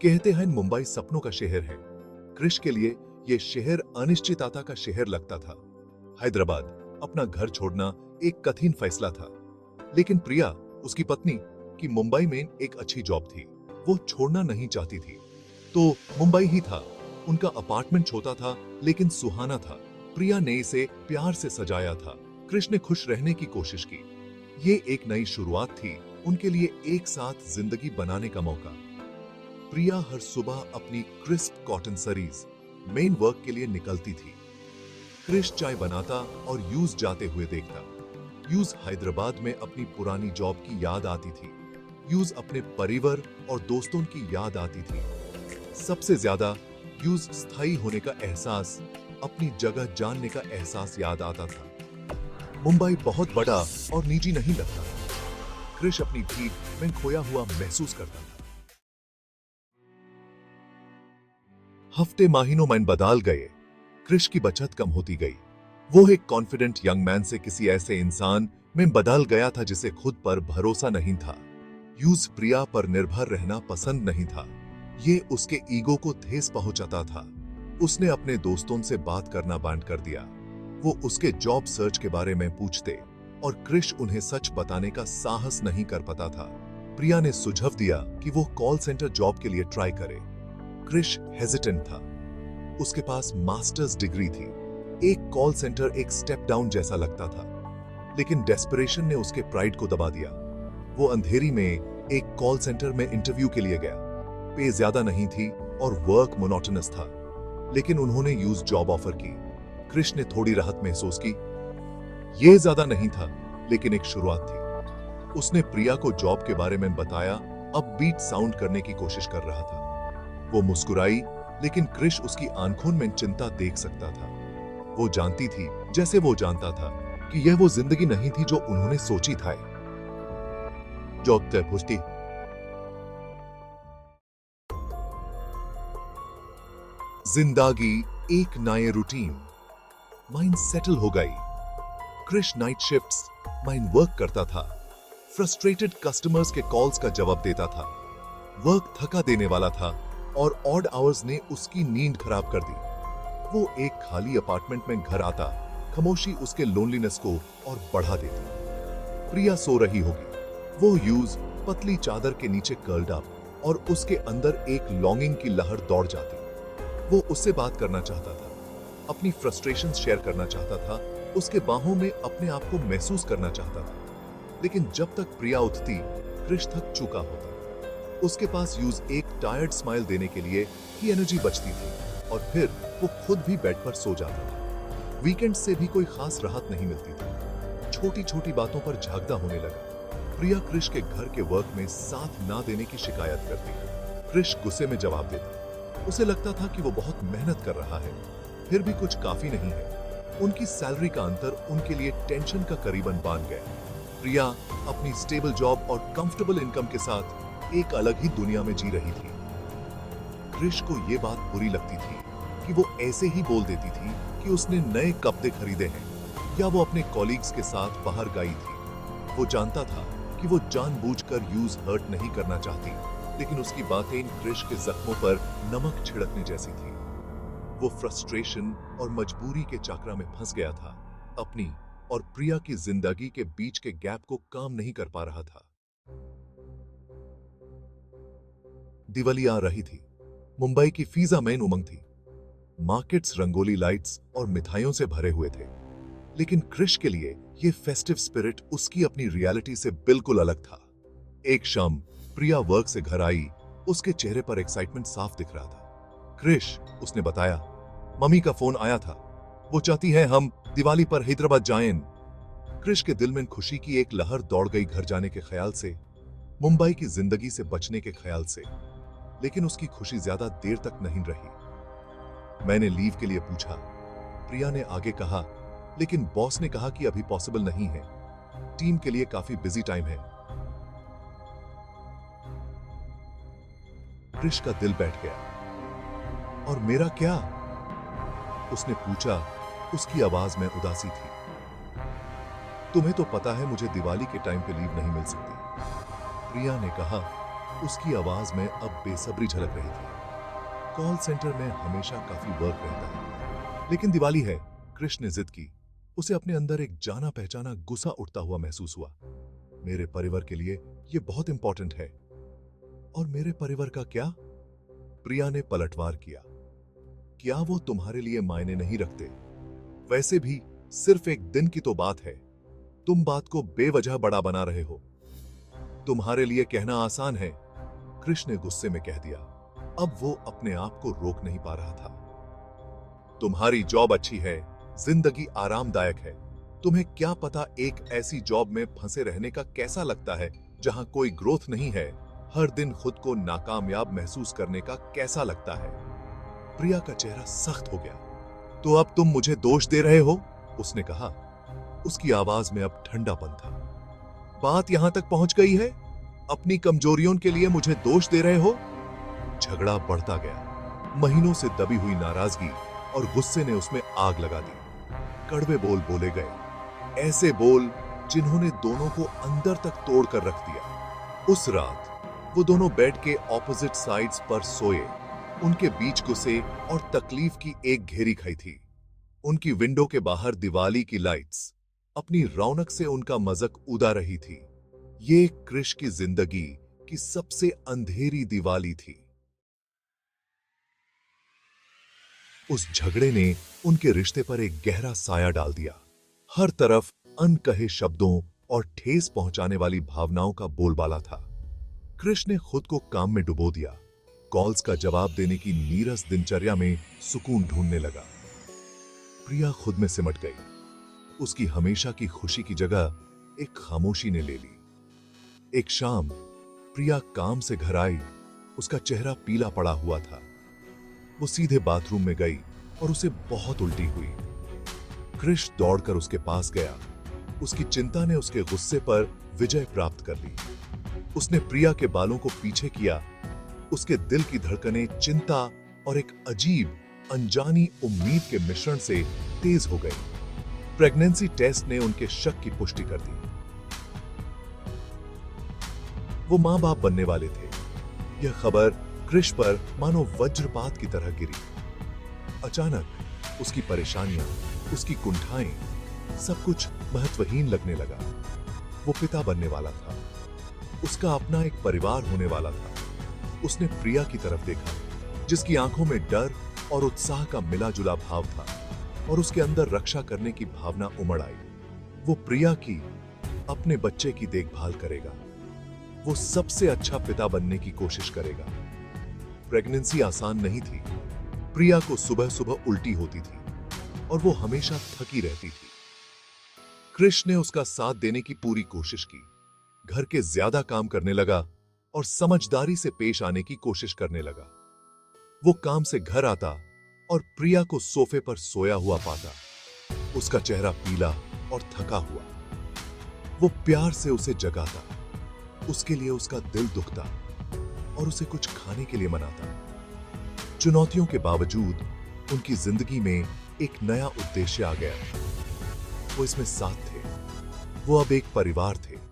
कहते हैं मुंबई सपनों का शहर है। क्रिश के लिए यह शहर अनिश्चितता का शहर लगता था। हैदराबाद अपना घर छोड़ना एक कठिन फैसला था, लेकिन प्रिया, उसकी पत्नी, की मुंबई में एक अच्छी जॉब थी। वो छोड़ना नहीं चाहती थी, तो मुंबई ही था। उनका अपार्टमेंट छोटा था लेकिन सुहाना था। प्रिया ने इसे प्यार से सजाया था। क्रिश ने खुश रहने की कोशिश की। ये एक नई शुरुआत थी, उनके लिए एक साथ जिंदगी बनाने का मौका। प्रिया हर सुबह अपनी क्रिस्प कॉटन सरीज मेन वर्क के लिए निकलती थी। क्रिश चाय बनाता और यूज जाते हुए देखता। यूज हैदराबाद में अपनी पुरानी जॉब की याद आती थी। यूज अपने परिवार और दोस्तों की याद आती थी। सबसे ज्यादा यूज स्थायी होने का एहसास, अपनी जगह जानने का एहसास याद आता था। मुंबई बहुत बड़ा और निजी नहीं लगता। क्रिश अपनी भीड़ में खोया हुआ महसूस करता था। हफ्ते महीनों में बदल गए। क्रिश की बचत कम होती गई। वो एक कॉन्फिडेंट यंग मैन से किसी ऐसे इंसान में बदल गया था जिसे खुद पर भरोसा नहीं था। यूज प्रिया पर निर्भर रहना पसंद नहीं था। ये उसके ईगो को ठेस पहुंचाता था। उसने अपने दोस्तों से बात करना बंद कर दिया। वो उसके जॉब सर्च के बारे में पूछते और क्रिश उन्हें सच बताने का साहस नहीं कर पाता था। प्रिया ने सुझाव दिया कि वो कॉल सेंटर जॉब के लिए ट्राई करे। क्रिश हेजिटेंट था। उसके पास मास्टर्स डिग्री थी। एक कॉल सेंटर एक स्टेप डाउन जैसा लगता था, लेकिन डेस्परेशन ने उसके प्राइड को दबा दिया। वो अंधेरी में एक कॉल सेंटर में इंटरव्यू के लिए गया। पे ज्यादा नहीं थी और वर्क मोनोटोनस था, लेकिन उन्होंने यूज जॉब ऑफर की। क्रिश ने थोड़ी राहत महसूस की। ये ज्यादा नहीं था, लेकिन एक शुरुआत थी। उसने प्रिया को जॉब के बारे में बताया, अपबीट साउंड करने की कोशिश कर रहा था। वो मुस्कुराई, लेकिन क्रिश उसकी आंखों में चिंता देख सकता था। वो जानती थी, जैसे वो जानता था, कि यह वो जिंदगी नहीं थी जो उन्होंने सोची था। जॉब तय पुष्टि। जिंदगी एक नए रूटीन माइंड सेटल हो गई। क्रिश नाइट शिफ्ट्स माइंड वर्क करता था। फ्रस्ट्रेटेड कस्टमर्स के कॉल्स का जवाब देता था। वर्क थका देने वाला था और ऑड आवर्स ने उसकी नींद खराब कर दी। वो एक खाली अपार्टमेंट में घर आता, खामोशी उसके लोनलीनेस को और बढ़ा देती। प्रिया सो रही होगी। वो यूज पतली चादर के नीचे कर्ल्ड अप और उसके अंदर एक लॉन्गिंग की लहर दौड़ जाती। वो उससे बात करना चाहता था, अपनी फ्रस्ट्रेशन शेयर करना चाहता था, उसके बाहों में अपने आप को महसूस करना चाहता था। लेकिन जब तक प्रिया उठती, क्रिश थक चुका होता। उसके पास यूज एक टायर्ड स्माइल देने के लिए ही एनर्जी बचती थी, और फिर वो खुद भी बेड पर सो जाता था। वीकेंड से भी कोई खास राहत नहीं मिलती थी। छोटी छोटी बातों पर झगड़ा होने लगा। प्रिया क्रिश के घर के वर्क में साथ ना देने की शिकायत करती। क्रिश गुस्से में जवाब देता। उसे लगता था कि वो बहुत मेहनत कर रहा है, फिर भी कुछ काफी नहीं है। उनकी सैलरी का अंतर उनके लिए टेंशन का करीबन बांध गया। प्रिया अपनी स्टेबल जॉब और कंफर्टेबल इनकम के साथ एक अलग ही दुनिया में जी रही थी। क्रिश को यह बात बुरी लगती थी कि वो ऐसे ही बोल देती थी कि उसने नए कपड़े खरीदे हैं या वो अपने कॉलीग्स के साथ बाहर गई थी। वो जानता था कि वो जानबूझकर यूज हर्ट नहीं करना चाहती, लेकिन उसकी बातें क्रिश के जख्मों पर नमक छिड़कने जैसी थी। वो फ्रस्ट्रेशन और मजबूरी के चक्र में फंस गया था। अपनी और प्रिया की जिंदगी के बीच के गैप को काम नहीं कर पा रहा था। दिवाली आ रही थी। मुंबई की फिजा में उमंग थी। मार्केट्स रंगोली लाइट्स और मिठाइयों से भरे हुए थे, लेकिन क्रिश के लिए यह फेस्टिव स्पिरिट उसकी अपनी रियलिटी से बिल्कुल अलग था। एक शाम प्रिया वर्क से घर आई। उसके चेहरे पर एक्साइटमेंट साफ दिख रहा था। क्रिश, उसने बताया, मम्मी का फोन आया था। वो चाहती है हम दिवाली पर हैदराबाद जाएं। क्रिश के दिल में खुशी की एक लहर दौड़ गई, घर जाने के ख्याल से, मुंबई की जिंदगी से बचने के ख्याल से। लेकिन उसकी खुशी ज्यादा देर तक नहीं रही। मैंने लीव के लिए पूछा। प्रिया ने आगे कहा, लेकिन बॉस ने कहा कि अभी पॉसिबल नहीं है। टीम के लिए काफी बिजी टाइम है। क्रिश का दिल बैठ गया। और मेरा क्या? उसने पूछा। उसकी आवाज में उदासी थी। तुम्हें तो पता है मुझे दिवाली के टाइम पे लीव नहीं मिल सकती। प्रिया ने कहा, उसकी आवाज में अब बेसब्री झलक रही थी। कॉल सेंटर में हमेशा काफी वर्क रहता है, लेकिन दिवाली है। कृष्ण ने जिद की। उसे अपने अंदर एक जाना पहचाना गुस्सा उठता हुआ महसूस हुआ। मेरे परिवार के लिए यह बहुत इंपॉर्टेंट है। और मेरे परिवार का क्या? प्रिया ने पलटवार किया। क्या वो तुम्हारे लिए मायने नहीं रखते? वैसे भी सिर्फ एक दिन की तो बात है। तुम बात को बेवजह बड़ा बना रहे हो। तुम्हारे लिए कहना आसान है, कृष्ण ने गुस्से में कह दिया। अब वो अपने आप को रोक नहीं पा रहा था। तुम्हारी जॉब अच्छी है, जिंदगी आरामदायक है। तुम्हें क्या पता एक ऐसी जॉब में फंसे रहने का कैसा लगता है जहां कोई ग्रोथ नहीं है। हर दिन खुद को नाकामयाब महसूस करने का कैसा लगता है। प्रिया का चेहरा सख्त हो गया। तो अब तुम मुझे दोष दे रहे हो? उसने कहा। उसकी आवाज में अब ठंडापन था। बात यहां तक पहुंच गई है? अपनी कमजोरियों के लिए मुझे दोष दे रहे हो? झगड़ा बढ़ता गया। महीनों से दबी हुई नाराजगी और गुस्से ने उसमें आग लगा दी। कड़वे बोल बोले गए, ऐसे बोल जिन्होंने दोनों को अंदर तक तोड़ कर रख दिया। उस रात वो दोनों बेड के ऑपोजिट साइड्स पर सोए। उनके बीच गुस्से और तकलीफ की एक घेरी खाई थी। उनकी विंडो के बाहर दिवाली की लाइट्स अपनी रौनक से उनका मजाक उड़ा रही थी। ये कृष की जिंदगी की सबसे अंधेरी दिवाली थी। उस झगड़े ने उनके रिश्ते पर एक गहरा साया डाल दिया। हर तरफ अनकहे शब्दों और ठेस पहुंचाने वाली भावनाओं का बोलबाला था। कृष्ण ने खुद को काम में डुबो दिया। कॉल्स का जवाब देने की नीरस दिनचर्या में सुकून ढूंढने लगा। प्रिया खुद में सिमट गई। उसकी हमेशा की खुशी की जगह एक खामोशी ने ले ली। एक शाम प्रिया काम से घर आई। उसका चेहरा पीला पड़ा हुआ था। वो सीधे बाथरूम में गई और उसे बहुत उल्टी हुई। कृष दौड़कर उसके पास गया। उसकी चिंता ने उसके गुस्से पर विजय प्राप्त कर ली। उसने प्रिया के बालों को पीछे किया। उसके दिल की धड़कनें चिंता और एक अजीब अनजानी उम्मीद के मिश्रण से तेज हो गई। प्रेगनेंसी टेस्ट ने उनके शक की पुष्टि कर दी। वो मां बाप बनने वाले थे। यह खबर कृष पर मानो वज्रपात की तरह गिरी। अचानक उसकी परेशानियां, उसकी कुंठाएं, सब कुछ महत्वहीन लगने लगा। वो पिता बनने वाला था। उसका अपना एक परिवार होने वाला था। उसने प्रिया की तरफ देखा, जिसकी आंखों में डर और उत्साह का मिला जुला भाव था, और उसके अंदर रक्षा करने की भावना उमड़ आई। वो प्रिया की, अपने बच्चे की देखभाल करेगा। वो सबसे अच्छा पिता बनने की कोशिश करेगा। प्रेगनेंसी आसान नहीं थी। प्रिया को सुबह सुबह उल्टी होती थी और वो हमेशा थकी रहती थी। कृष ने उसका साथ देने की पूरी कोशिश की। घर के ज्यादा काम करने लगा और समझदारी से पेश आने की कोशिश करने लगा। वो काम से घर आता और प्रिया को सोफे पर सोया हुआ पाता, उसका चेहरा पीला और थका हुआ। वो प्यार से उसे जगाता, उसके लिए उसका दिल दुखता और उसे कुछ खाने के लिए मनाता। चुनौतियों के बावजूद उनकी जिंदगी में एक नया उद्देश्य आ गया। वो इसमें साथ थे। वो अब एक परिवार थे।